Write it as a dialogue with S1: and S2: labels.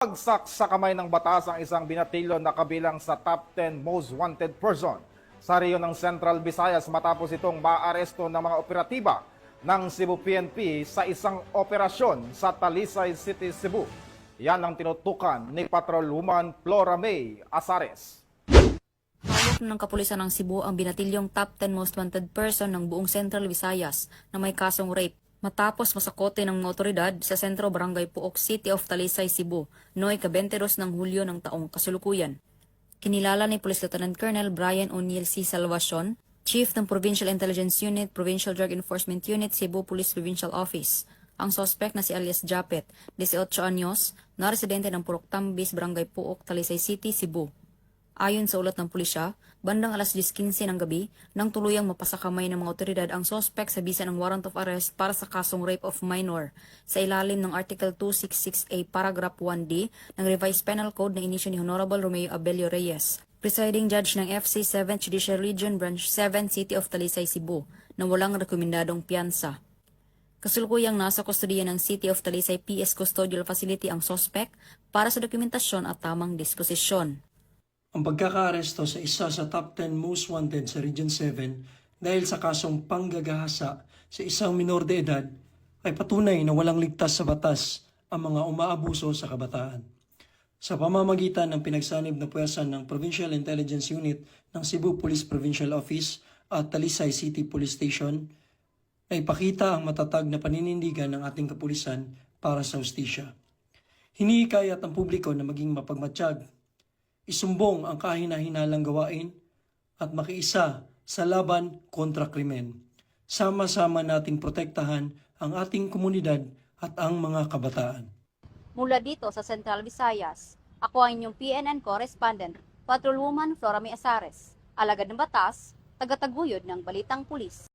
S1: Bagsak sa kamay ng batas ang isang binatilyo na kabilang sa top 10 most wanted person sa rehiyon ng Central Visayas matapos itong maaresto ng mga operatiba ng Cebu PNP sa isang operasyon sa Talisay City, Cebu. Yan ang tinutukan ni Patrolwoman Flora May Azares.
S2: Hawak ng kapulisan ng Cebu ang binatilyong top 10 most wanted person ng buong Central Visayas na may kasong rape matapos masakote ng mga otoridad sa Sentro Barangay Puok City of Talisay, Cebu noong ika-22 ng Hulyo ng taong kasulukuyan. Kinilala ni Police Lieutenant Colonel Brian O'Neil C. Salvacion, Chief ng Provincial Intelligence Unit, Provincial Drug Enforcement Unit, Cebu Police Provincial Office. Ang suspect na si alias Japet, 18 anyos, na residente ng Purok Tambis, Barangay Puok, Talisay City, Cebu. Ayon sa ulat ng pulisya, bandang alas 10:15 ng gabi, nang tuluyang mapasakamay ng mga otoridad ang suspect sa bisa ng warrant of arrest para sa kasong rape of minor sa ilalim ng Article 266A Paragraph 1D ng Revised Penal Code na inisyo ni Honorable Romeo Abelio Reyes, Presiding Judge ng FC 7th Judicial Region Branch 7 City of Talisay, Cebu, na walang rekomendadong piyansa. Kasulukuyang nasa kustodiya ng City of Talisay PS Custodial Facility ang suspect para sa dokumentasyon at tamang disposisyon.
S3: Ang pagkakaaresto sa isa sa top 10 most wanted sa Region 7 dahil sa kasong panggagahasa sa isang minor de edad ay patunay na walang ligtas sa batas ang mga umaabuso sa kabataan. Sa pamamagitan ng pinagsanib na puwersa ng Provincial Intelligence Unit ng Cebu Police Provincial Office at Talisay City Police Station, na ipakita ang matatag na paninindigan ng ating kapulisan para sa hustisya. Hinihikayat ang publiko na maging mapagmatsyag, isumbong ang kahina-hinalang gawain at makiisa sa laban kontra krimen. Sama-sama nating protektahan ang ating komunidad at ang mga kabataan.
S4: Mula dito sa Central Visayas, ako ang inyong PNN correspondent, Patrolwoman Flora May Azares, alagad ng batas, tagataguyod ng Balitang Pulis.